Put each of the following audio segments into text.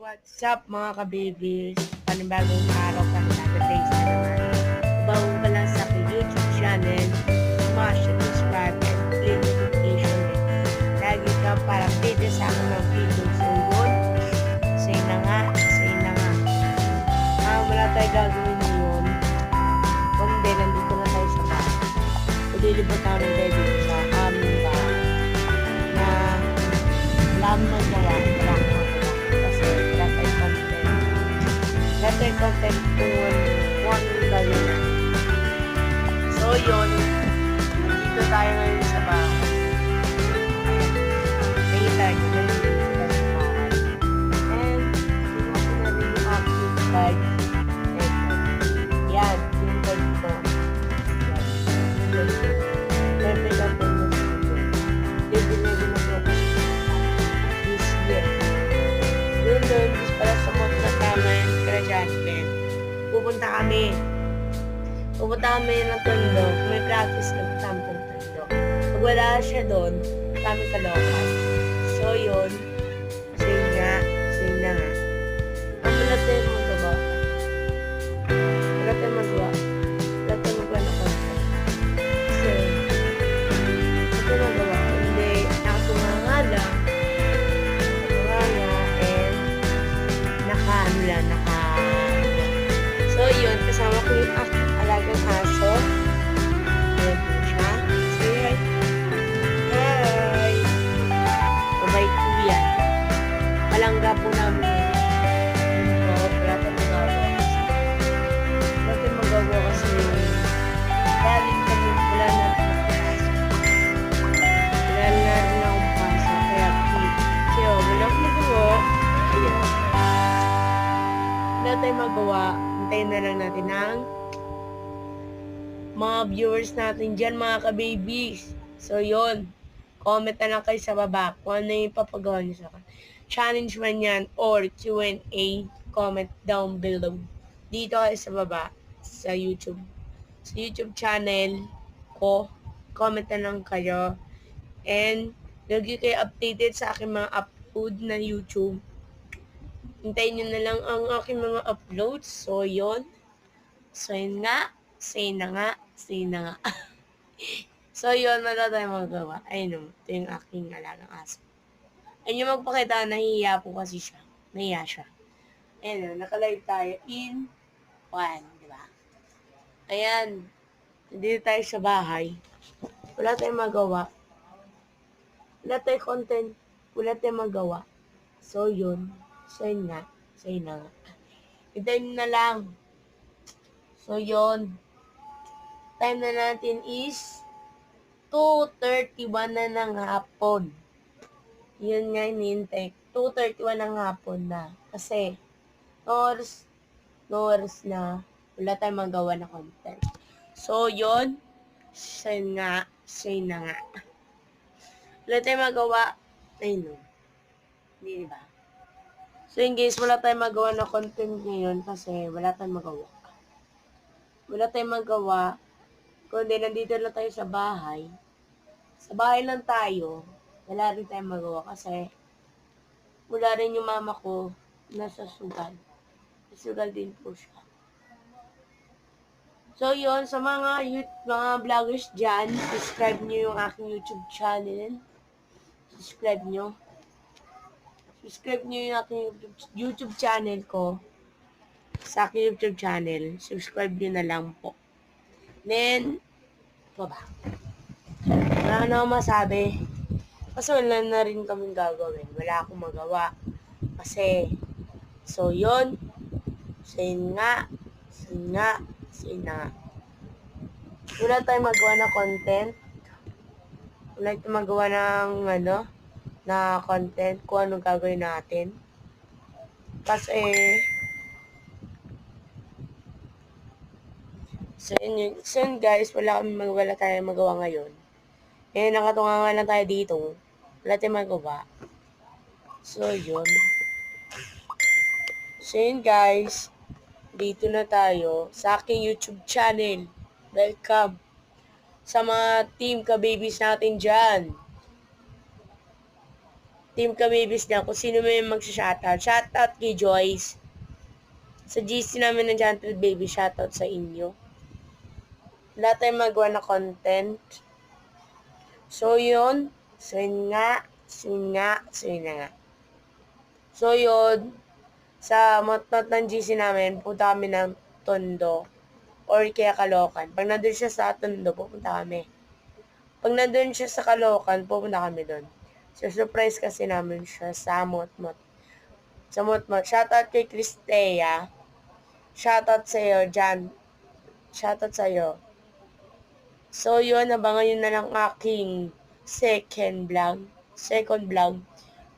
What's up mga ka-babies? Panibagong araw, panibagong days na naman. Bago ka lang sa aking YouTube channel, smash and subscribe and click notification bell. Lagi ka para update sa akin ng video. So yun, say na nga. Wala tayo gagawin ngayon. Kundi nandito na tayo sa bahay. Ulilibot namin tayo dito sa aming bahay. Na wala akong magawa. Better content kung one gawin na. So yun, dito tayo ngayon sa bahay. Nakita nyo na yung dito sa bahay. And, sinuko na rin yung aking bag. Yan, yung bag ko. Pepe lang din mo sa video. Libre na rin ako this year. Yun doon, para sa mga kasama pupunta kami ng Tondo. May practice nagpunta ng Tondo. Pag wala siya doon, kami kalokan. So yun, say na nga. Ang wala tayo magawa. Wala tayo magawa na konti. Kasi, wala tayo magawa. Hindi, nakasumanga lang. And So yun, kasama ko yung aking alagang aso. Ayan po siya. Say hi. Hi! Mabait po yan. Palangga po namin yan. Wala tayo magawa kasi galing kami wala na aso. Wala na rin akong paso. Kaya wala akong magawa. Ayan. Wala tayong magawa. Hintayin na lang natin ang mga viewers natin dyan, mga ka-babies. So, yun. Comment na lang kayo sa baba kung ano yung papagawa nyo sa akin. Challenge man yan or Q&A, comment down below. Dito kayo sa baba, sa YouTube. Sa YouTube channel ko, comment na lang kayo. And, lagi kayo updated sa aking mga upload na YouTube. Hintayin nyo na lang ang aking mga uploads. So, yun. So, yun nga. Say na nga. So, yun. Wala tayong magawa. Ayun o. Ito yung aking alagang aso. Ayun yung magpakita. Nahihiya po kasi siya. Nahihiya siya. Ayun o. Nakalive tayo in 1. Diba? Ayan. Nandito tayo sa bahay. Wala tayong magawa. Wala tayong content. Wala tayong magawa. So, yun. Say na nga. Hintayin na lang. So, yun. Time na natin is 2:31 na ng hapon. Yun nga hinihintay. 2:31 ng hapon na. Kasi, no oras na. Wala tayong magawa na content. So, yun. Say na nga. Wala tayong magawa. Ayun no. Hindi ba? So yun guys, wala tayong magawa na content ngayon kasi wala tayong magawa. Wala tayong magawa. Kundi nandito lang tayo sa bahay. Sa bahay lang tayo. Wala rin tayong magawa kasi wala rin yung mama ko nasa sugal. Sugal din po siya. So yun, sa mga vloggers dyan, subscribe nyo yung aking YouTube channel. Subscribe nyo yung aking YouTube channel ko. Sa aking YouTube channel, subscribe nyo na lang po. Then, ba? Wala na akong masabi. Kasi wala na rin kaming gagawin. Wala akong magawa. Kasi, so yun. Say nga. Wala tayong magawa na content. Wala tayong magawa ng na content kung anong gagawin natin. Kasi, so yun guys, wala tayong magawa ngayon. Nakatunga nga lang tayo dito. Wala tayong magawa. So, yun. So, yun guys. Dito na tayo sa aking YouTube channel. Welcome sa mga team ka-babies natin dyan. Team Kamibis na kung sino may mag-shoutout. Shoutout kay Joyce. Sa GC namin ng Gentle Baby, shoutout sa inyo. Lahat tayo magawa na content. So, yun. So, yun nga. So, yun. Sa motmot ng GC namin, punta kami ng Tondo or kaya Caloocan. Pag nandun siya sa Tondo, pupunta kami. Pag nandun siya sa Caloocan, pupunta kami doon. So, surprise kasi namin siya sa motmot. Sa motmot. Shoutout kay Cristea. Shoutout sa'yo, Jan. Shoutout sa'yo. So, yun. Abangan yun na lang aking second vlog.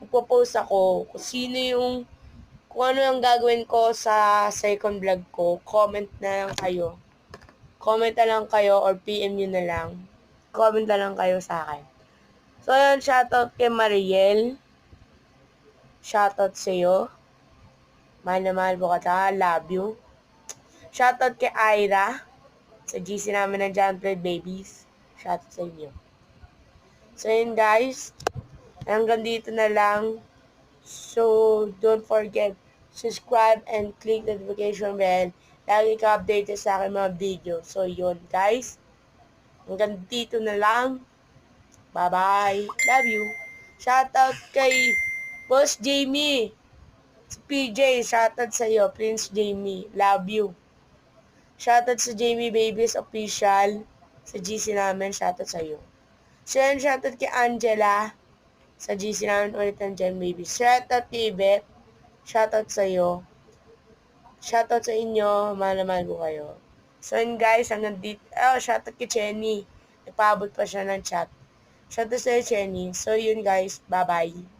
Magpo-post ako kung ano yung gagawin ko sa second vlog ko. Comment na lang kayo. Comment na lang kayo or PM nyo na lang. Comment na lang kayo sa akin. So, yun. Shoutout kay Mariel. Shoutout sa'yo. Mahal na mahal po ka. Love you. Shoutout kay Ira. Sa GC namin ng Gentle Babies. Shoutout sa inyo. So, yun guys. Hanggang dito na lang. So, don't forget, subscribe and click the notification bell. Lagi ka updated sa aking mga video. So, yun guys. Hanggang dito na lang. Bye-bye. Love you. Shoutout kay Boss Jamie. Si PJ, shoutout sa'yo. Prince Jamie. Love you. Shoutout sa Jamie Babies Official. Sa GC namin, shoutout sa'yo. So, yun, shoutout kay Angela. Sa GC namin ulit ng Gem Babies. Shoutout kay Beth. Shoutout sa'yo. Shoutout sa inyo. Mahal na mahal ko kayo. So, yun guys, hanggang dito. Shoutout kay Chenny. Nagpaabot pa siya ng chat. Shoutout sa'yo, Chenny. So, yun guys. Bye-bye.